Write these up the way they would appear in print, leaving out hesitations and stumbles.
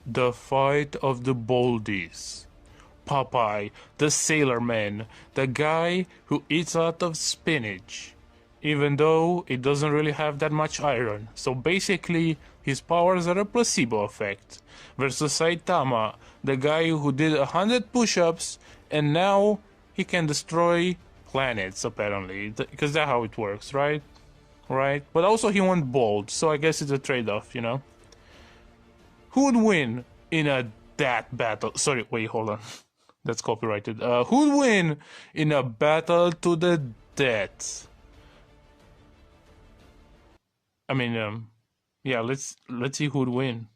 The Fight of the Boldies. Popeye, the sailor man, the guy who eats a lot of spinach, even though it doesn't really have that much iron. So basically, his powers are a placebo effect. Versus Saitama, the guy who did 100 push-ups and now he can destroy planets, apparently. Because that's how it works, right? Right? But also he went bald, so I guess it's a trade-off, you know? Who would win in that battle? Sorry, wait, hold on. That's copyrighted. Who would win in a battle to the death? I mean, yeah, let's see who'd win.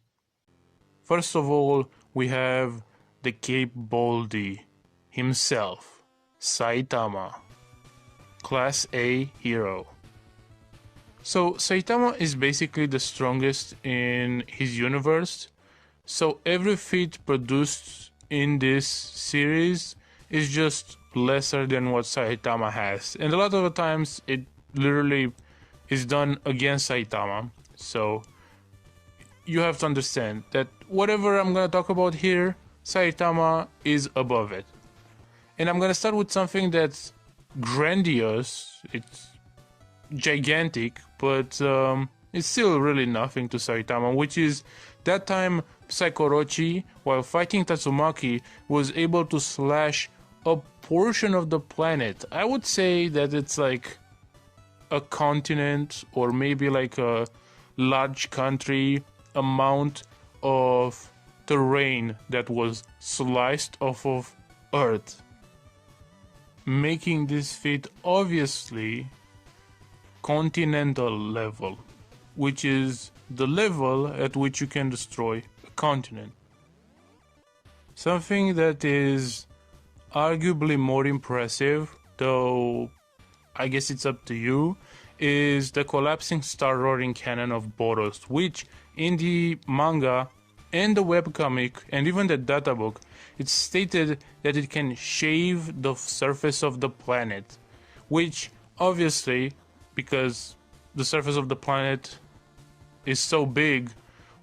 First of all, we have the Cape Baldy himself, Saitama, Class A hero. So Saitama is basically the strongest in his universe, so every feat produced in this series is just lesser than what Saitama has, and a lot of the times it literally is done against Saitama. So you have to understand that whatever I'm gonna talk about here, Saitama is above it. And I'm gonna start with something that's grandiose, it's gigantic, but it's still really nothing to Saitama, which is that time Psychorochi, while fighting Tatsumaki, was able to slash a portion of the planet. I would say that it's like a continent or maybe like a large country amount of terrain that was sliced off of Earth, making this feat obviously continental level, which is the level at which you can destroy a continent. Something that is arguably more impressive, though I guess it's up to you, is the collapsing star roaring cannon of Boros, which in the manga and the webcomic and even the databook, it's stated that it can shave the surface of the planet, which obviously, because the surface of the planet is so big,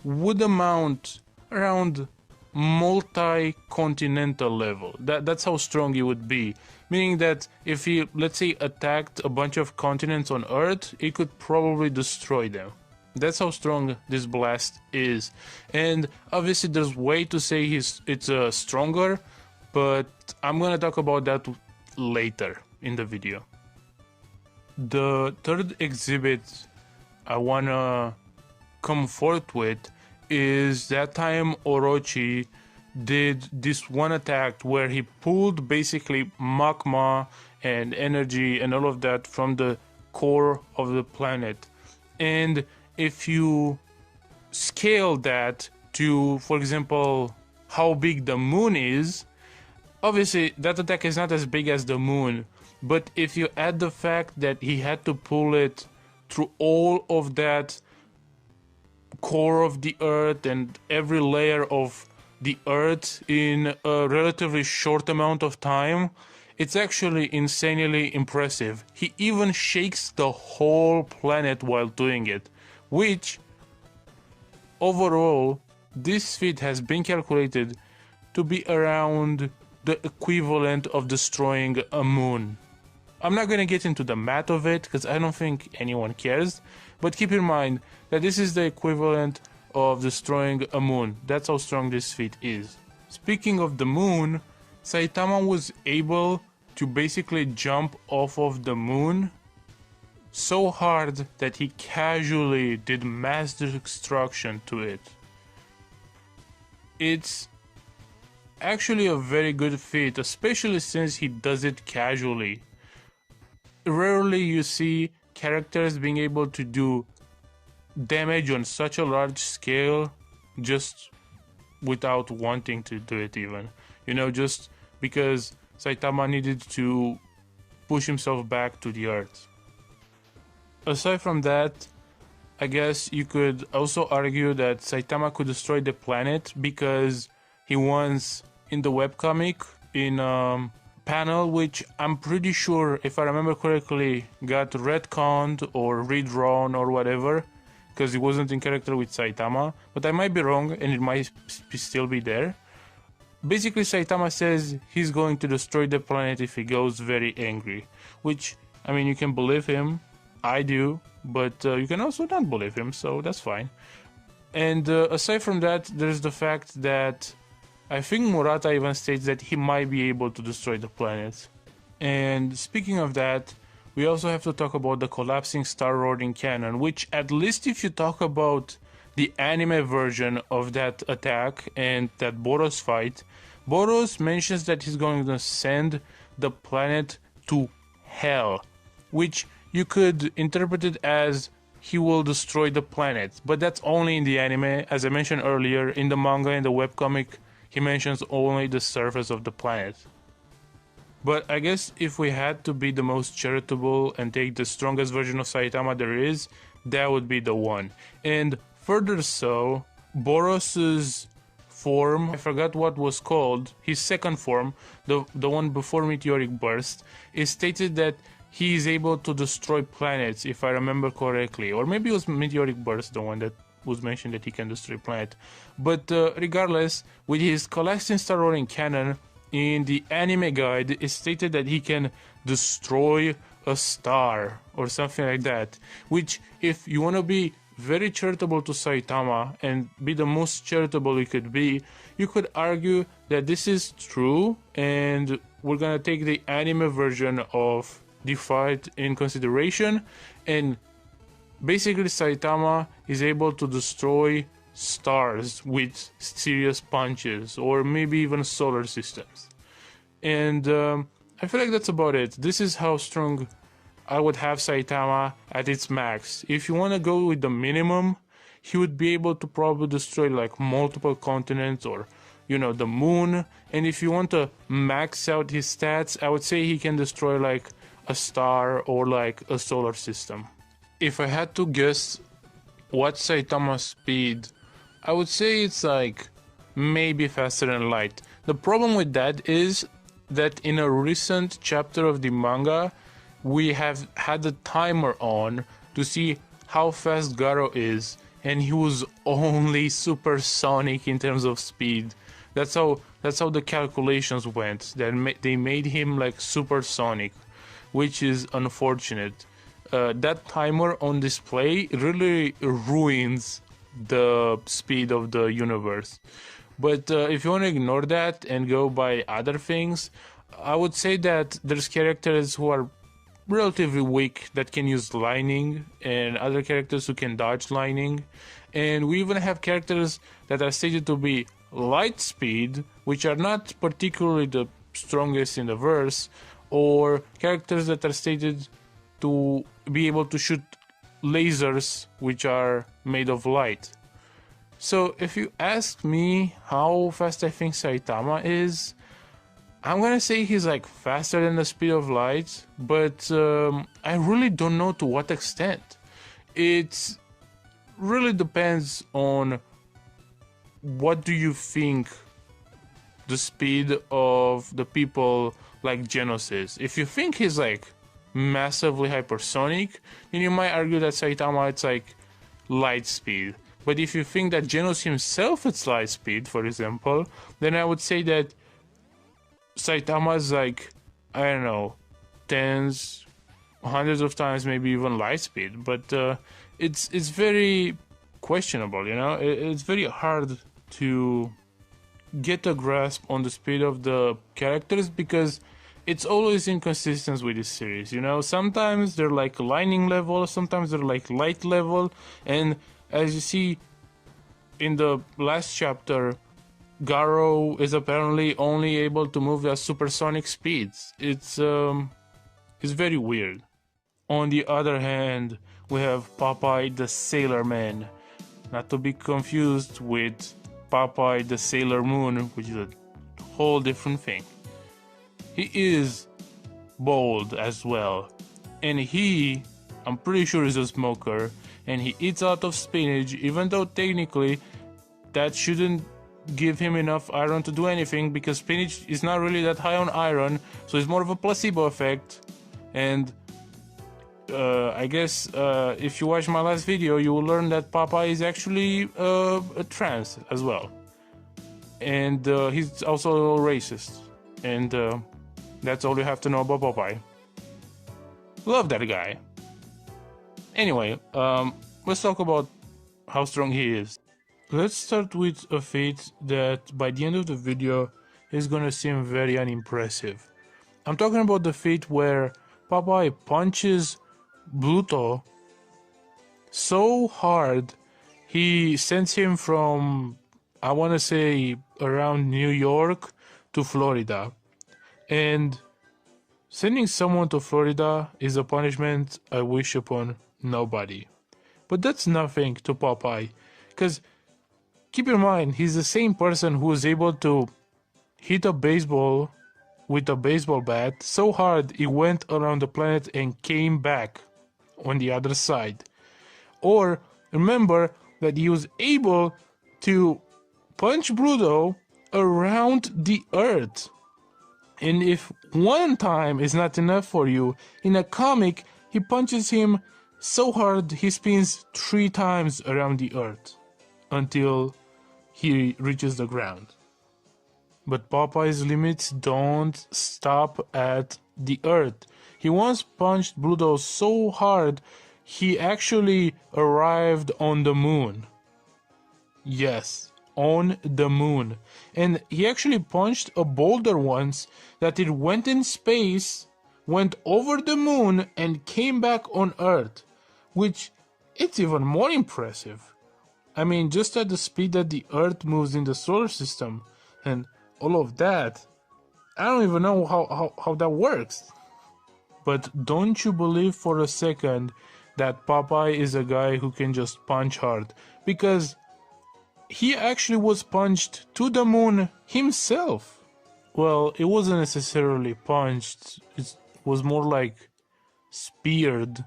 would amount around multi-continental level. That's how strong it would be. Meaning that if he, let's say, attacked a bunch of continents on Earth, it could probably destroy them. That's how strong this blast is. And obviously there's way to say it's stronger, but I'm gonna talk about that later in the video. The third exhibit I wanna come forth with is that time Orochi did this one attack where he pulled basically magma and energy and all of that from the core of the planet. And if you scale that to, for example, how big the moon is, obviously that attack is not as big as the moon, but if you add the fact that he had to pull it through all of that core of the earth and every layer of the earth in a relatively short amount of time, it's actually insanely impressive. He even shakes the whole planet while doing it, which overall this feat has been calculated to be around the equivalent of destroying a moon. I'm not gonna get into the math of it because I don't think anyone cares, but keep in mind that this is the equivalent of destroying a moon. That's how strong this feat is. Speaking of the moon, Saitama was able to basically jump off of the moon so hard that he casually did mass destruction to it. It's actually a very good feat, especially since he does it casually. Rarely you see characters being able to do damage on such a large scale just without wanting to do it even. You know, just because Saitama needed to push himself back to the earth. Aside from that, I guess you could also argue that Saitama could destroy the planet because he once, in the webcomic, in panel, which I'm pretty sure, if I remember correctly, got retconned or redrawn or whatever, because it wasn't in character with Saitama, but I might be wrong and it might still be there. Basically, Saitama says he's going to destroy the planet if he goes very angry, which, I mean, you can believe him, I do, but you can also not believe him, so that's fine. And aside from that, there's the fact that I think Murata even states that he might be able to destroy the planet. And speaking of that, we also have to talk about the collapsing star rolling cannon, which, at least if you talk about the anime version of that attack and that Boros fight, Boros mentions that he's going to send the planet to hell, which you could interpret it as he will destroy the planet, but that's only in the anime. As I mentioned earlier, in the manga and the webcomic, he mentions only the surface of the planet. But I guess if we had to be the most charitable and take the strongest version of Saitama there is, that would be the one. And further so, Boros's form, I forgot what was called, his second form, the one before Meteoric Burst, is stated that he is able to destroy planets, if I remember correctly. Or maybe it was Meteoric Burst, the one that was mentioned that he can destroy planet. But regardless, with his collapsing star rolling cannon, in the anime guide, it's stated that he can destroy a star or something like that. Which, if you want to be very charitable to Saitama and be the most charitable you could be, you could argue that this is true, and we're gonna take the anime version of the fight in consideration, and basically Saitama is able to destroy stars with serious punches, or maybe even solar systems. And I feel like that's about it. This is how strong I would have Saitama at its max. If you want to go with the minimum, he would be able to probably destroy like multiple continents, or, you know, the moon. And if you want to max out his stats, I would say he can destroy like a star or like a solar system. If I had to guess what Saitama's speed, I would say it's like maybe faster than light. The problem with that is that in a recent chapter of the manga, we have had the timer on to see how fast Garo is, and he was only supersonic in terms of speed. That's how the calculations went. They made him like supersonic, which is unfortunate. That timer on display really ruins the speed of the universe. But if you want to ignore that and go by other things, I would say that there's characters who are relatively weak that can use lightning, and other characters who can dodge lightning. And we even have characters that are stated to be light speed, which are not particularly the strongest in the verse, or characters that are stated to be able to shoot lasers which are made of light. So if you ask me how fast I think Saitama is, I'm gonna say he's like faster than the speed of light, but I really don't know to what extent. It really depends on what do you think the speed of the people like Genos is. If you think he's like massively hypersonic, then you might argue that Saitama it's like light speed. But if you think that Genos himself is light speed, for example, then I would say that Saitama's like, I don't know, tens, hundreds of times, maybe even light speed. But it's very questionable, you know? It's very hard to get a grasp on the speed of the characters, because it's always inconsistent with this series, you know? Sometimes they're like lightning level, sometimes they're like light level, and as you see in the last chapter, Garo is apparently only able to move at supersonic speeds. It's very weird. On the other hand, we have Popeye the Sailor Man, not to be confused with Popeye the Sailor Moon, which is a whole different thing. He is bold as well, and I'm pretty sure is a smoker, and he eats a lot of spinach, even though technically that shouldn't give him enough iron to do anything, because spinach is not really that high on iron, so it's more of a placebo effect. And I guess if you watch my last video, you will learn that Popeye is actually a trans as well. And he's also a little racist. And that's all you have to know about Popeye. Love that guy. Anyway, let's talk about how strong he is. Let's start with a feat that by the end of the video is gonna seem very unimpressive. I'm talking about the feat where Popeye punches Bluto so hard he sends him from, I want to say, around New York to Florida. And sending someone to Florida is a punishment I wish upon nobody. But that's nothing to Popeye, because keep in mind, he's the same person who was able to hit a baseball with a baseball bat so hard it went around the planet and came back on the other side. Or remember that he was able to punch Bluto around the earth. And if one time is not enough for you, in a comic he punches him so hard he spins 3 times around the earth until he reaches the ground. But Popeye's limits don't stop at the earth. He once punched Bluto so hard he actually arrived on the moon. Yes, on the moon. And he actually punched a boulder once that it went in space, went over the moon, and came back on Earth, which it's even more impressive. I mean, just at the speed that the Earth moves in the solar system and all of that, I don't even know how that works. But don't you believe for a second that Popeye is a guy who can just punch hard, because he actually was punched to the moon himself. Well, it wasn't necessarily punched, it was more like speared,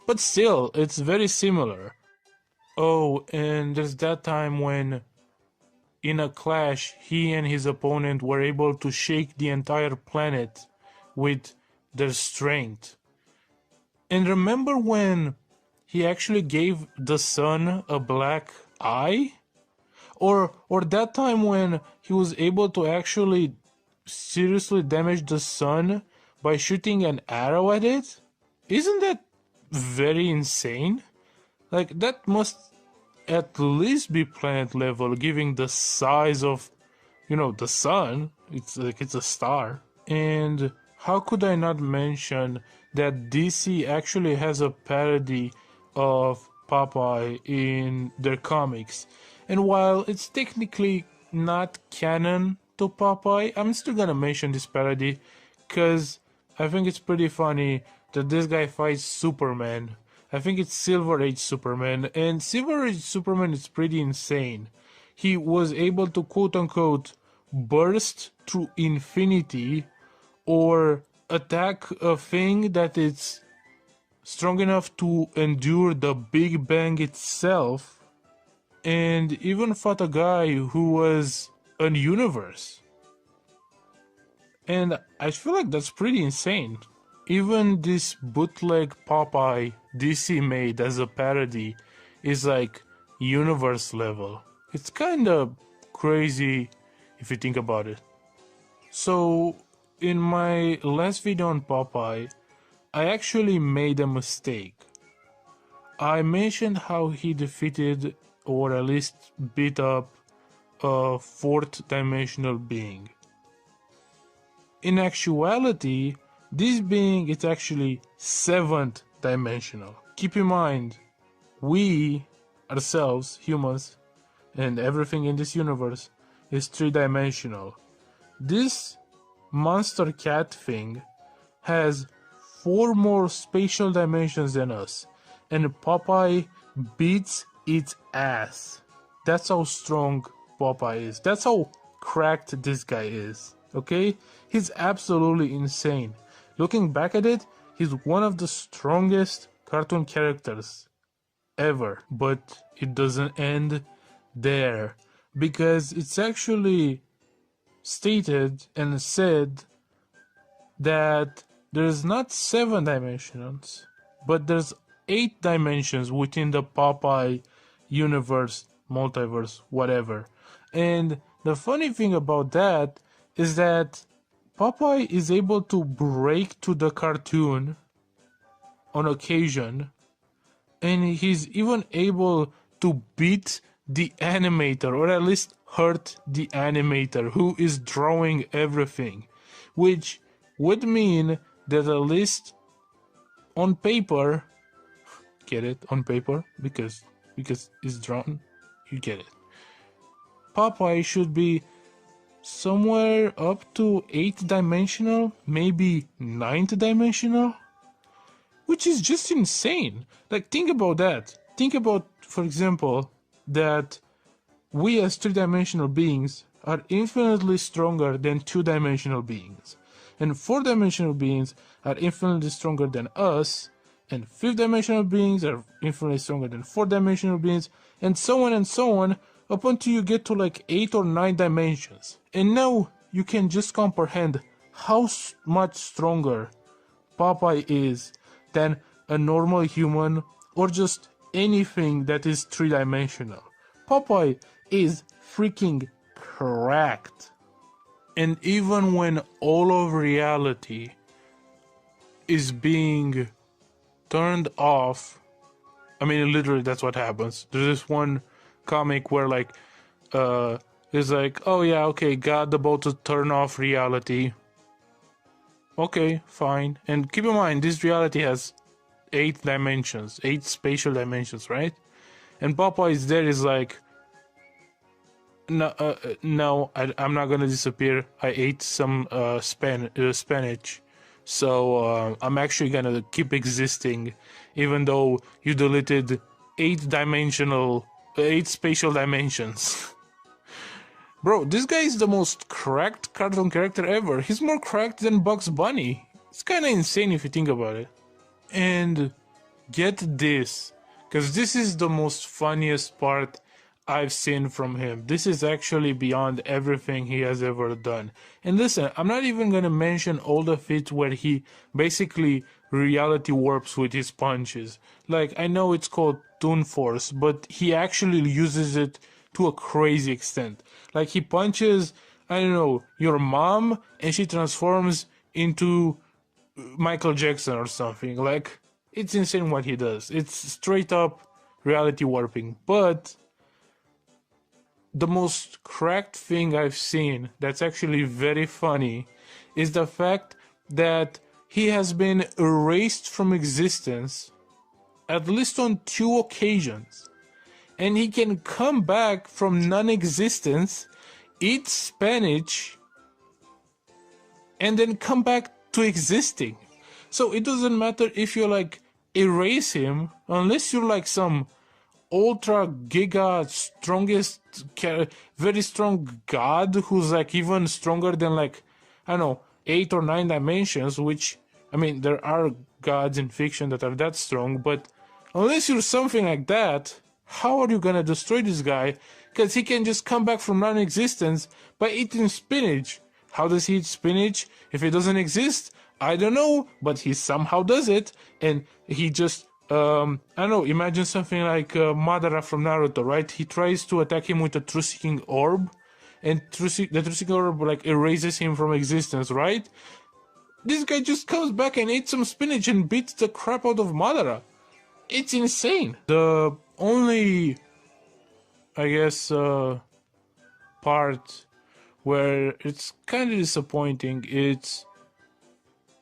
but still, it's very similar. Oh, and there's that time when in a clash he and his opponent were able to shake the entire planet with their strength. And remember when he actually gave the sun a black eye? Or that time when he was able to actually seriously damage the sun by shooting an arrow at it? Isn't that very insane? Like, that must at least be planet level, given the size of, the sun. It's like it's a star. And how could I not mention that DC actually has a parody of Popeye in their comics? And while it's technically not canon to Popeye, I'm still gonna mention this parody because I think it's pretty funny that this guy fights Superman. I think it's Silver Age Superman, and Silver Age Superman is pretty insane. He was able to quote-unquote burst through infinity or attack a thing that is strong enough to endure the Big Bang itself, and even fought a guy who was a universe. And I feel like that's pretty insane. Even this bootleg Popeye DC made as a parody is like universe level. It's kinda crazy if you think about it. So in my last video on Popeye, I actually made a mistake. I mentioned how he defeated, or at least beat up, a 4th dimensional being. In actuality, this being is actually 7th dimensional. Keep in mind, we ourselves, humans, and everything in this universe is 3-dimensional. This monster cat thing has 4 more spatial dimensions than us, and Popeye beats its ass. That's how strong Popeye is. That's how cracked this guy is. Okay? He's absolutely insane. Looking back at it, he's one of the strongest cartoon characters ever. But it doesn't end there, because it's actually stated and said that there's not 7 dimensions, but there's 8 dimensions within the Popeye universe, multiverse, whatever. And the funny thing about that is that Popeye is able to break to the cartoon on occasion, and he's even able to beat the animator, or at least hurt the animator who is drawing everything, which would mean that at least on paper, get it, on paper, because it's drawn, you get it, Popeye should be somewhere up to 8 dimensional, maybe 9th dimensional, which is just insane. Like, think about that. Think about, for example, that we as 3-dimensional beings are infinitely stronger than 2-dimensional beings, and 4-dimensional beings are infinitely stronger than us, and 5th-dimensional beings are infinitely stronger than 4-dimensional beings, and so on, up until you get to like 8 or 9 dimensions. And now you can just comprehend how much stronger Popeye is than a normal human or just anything that is 3-dimensional. Popeye is freaking cracked. And even when all of reality is being turned off, I mean, literally that's what happens. There's this one comic where like it's like, oh yeah, okay, God about to turn off reality. Okay, fine. And keep in mind, this reality has 8 dimensions, 8 spatial dimensions, right? And Popeye's there is like, no, I'm not gonna disappear. I ate some spinach, so I'm actually gonna keep existing, even though you deleted 8 spatial dimensions. Bro, this guy is the most cracked cartoon character ever. He's more cracked than Bugs Bunny. It's kinda insane if you think about it. And get this, because this is the most funniest part I've seen from him. This is actually beyond everything he has ever done. And listen, I'm not even gonna mention all the feats where he basically reality warps with his punches. Like, I know it's called Toon Force, but he actually uses it to a crazy extent. Like, he punches, I don't know, your mom, and she transforms into Michael Jackson or something. Like, it's insane what he does. It's straight up reality warping. But the most cracked thing I've seen that's actually very funny is the fact that he has been erased from existence at least on 2 occasions, and he can come back from non-existence, eat spinach, and then come back to existing. So it doesn't matter if you like erase him, unless you're like some ultra giga strongest, very strong god who's like even stronger than like, I don't know, 8 or 9 dimensions, which, I mean, there are gods in fiction that are that strong, but unless you're something like that, how are you gonna destroy this guy? Because he can just come back from non-existence by eating spinach. How does he eat spinach if it doesn't exist? I don't know, but he somehow does it, and he just, I don't know, imagine something like Madara from Naruto, right? He tries to attack him with a truth-seeking orb, and the truth-seeking orb like erases him from existence, right? This guy just comes back and eats some spinach and beats the crap out of Madara. It's insane. The only, I guess, part where it's kind of disappointing, it's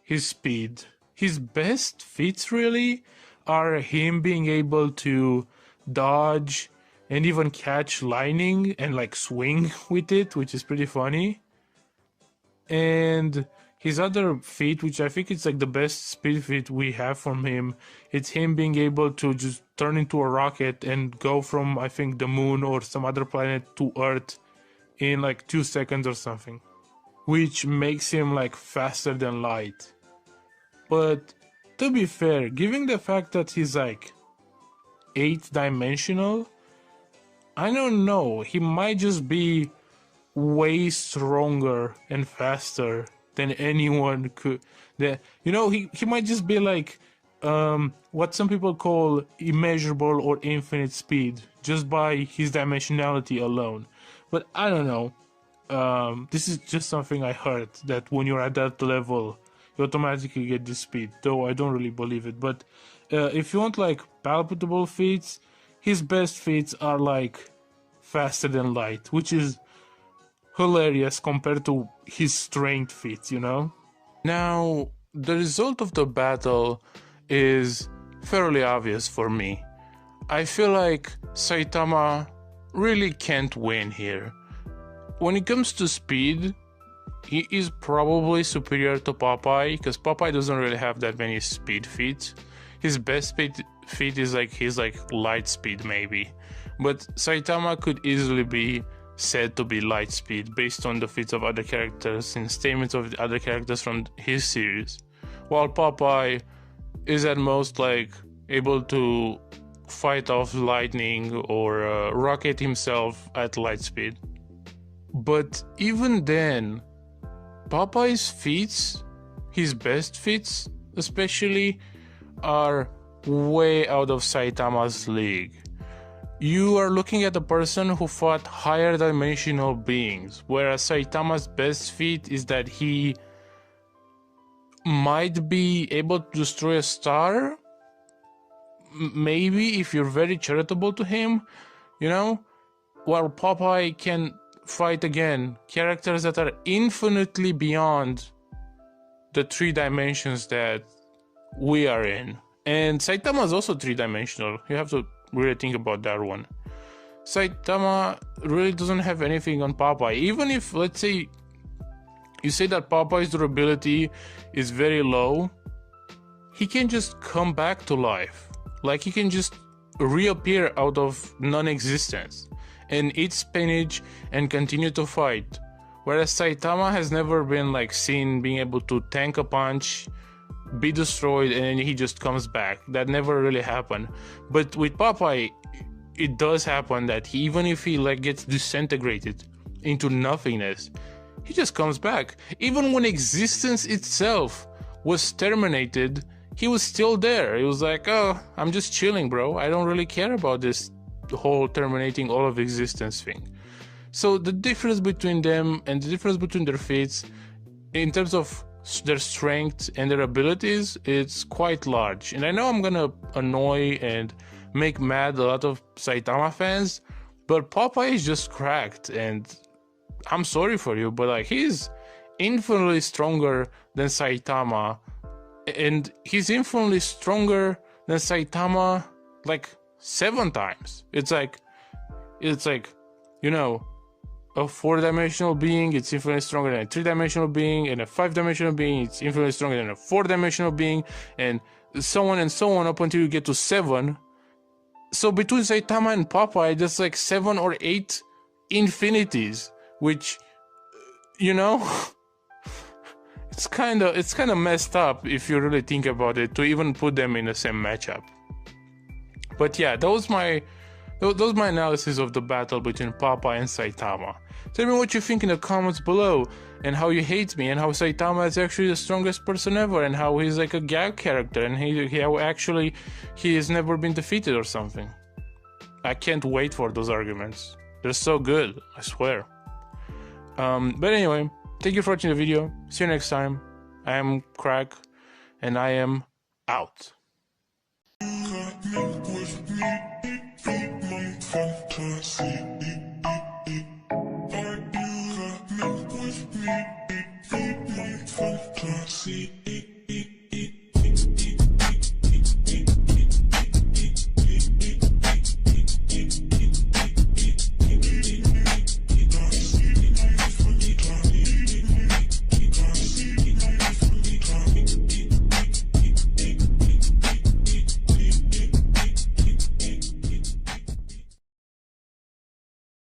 his speed. His best feats really are him being able to dodge and even catch lightning and like swing with it, which is pretty funny. And his other feat, which I think is like the best speed feat we have from him, it's him being able to just turn into a rocket and go from, I think, the moon or some other planet to Earth in like 2 seconds or something, which makes him like faster than light. But to be fair, given the fact that he's like 8 dimensional, I don't know. He might just be way stronger and faster than anyone could. He might just be like what some people call immeasurable or infinite speed just by his dimensionality alone. But I don't know. This is just something I heard, that when you're at that level, you automatically get this speed, though I don't really believe it. But if you want like palpable feats, his best feats are like faster than light, which is hilarious compared to his strength feats, you know? Now, the result of the battle is fairly obvious for me. I feel like Saitama really can't win here. When it comes to speed, he is probably superior to Popeye, because Popeye doesn't really have that many speed feats. His best speed feat is like his light speed maybe, but Saitama could easily be said to be light speed based on the feats of other characters and statements of the other characters from his series, while Popeye is at most like able to fight off lightning or rocket himself at light speed. But even then, Popeye's feats, his best feats especially, are way out of Saitama's league. You are looking at a person who fought higher dimensional beings, whereas Saitama's best feat is that he might be able to destroy a star. Maybe if you're very charitable to him, you know, while Popeye can fight again characters that are infinitely beyond the 3 dimensions that we are in. And Saitama is also 3-dimensional. You have to really think about that one. Saitama really doesn't have anything on Popeye. Even if, let's say, you say that Popeye's durability is very low, he can just come back to life. Like, he can just reappear out of non-existence and eat spinach and continue to fight. Whereas Saitama has never been like seen being able to tank a punch, be destroyed, and then he just comes back. That never really happened. But with Popeye, it does happen that even if he like gets disintegrated into nothingness, he just comes back. Even when existence itself was terminated, he was still there. He was like, oh, I'm just chilling, bro. I don't really care about this whole terminating all of existence thing. So the difference between them and the difference between their feats in terms of their strength and their abilities, it's quite large. And I know I'm gonna annoy and make mad a lot of Saitama fans, but Popeye is just cracked, and I'm sorry for you, but like, he's infinitely stronger than Saitama, and he's infinitely stronger than Saitama like 7 times. It's like, you know, a 4-dimensional being, it's infinitely stronger than a 3-dimensional being, and a 5-dimensional being, it's infinitely stronger than a 4-dimensional being, and so on up until you get to 7. So between Saitama and Popeye, there's like 7 or 8 infinities, which, you know, it's kind of messed up if you really think about it, to even put them in the same matchup. But yeah, that was my analysis of the battle between Popeye and Saitama. Tell me what you think in the comments below, and how you hate me, and how Saitama is actually the strongest person ever, and how he's like a gag character, and how actually he has never been defeated or something. I can't wait for those arguments. They're so good, I swear. But anyway, thank you for watching the video. See you next time. I am Crack, and I am out. Fantasy.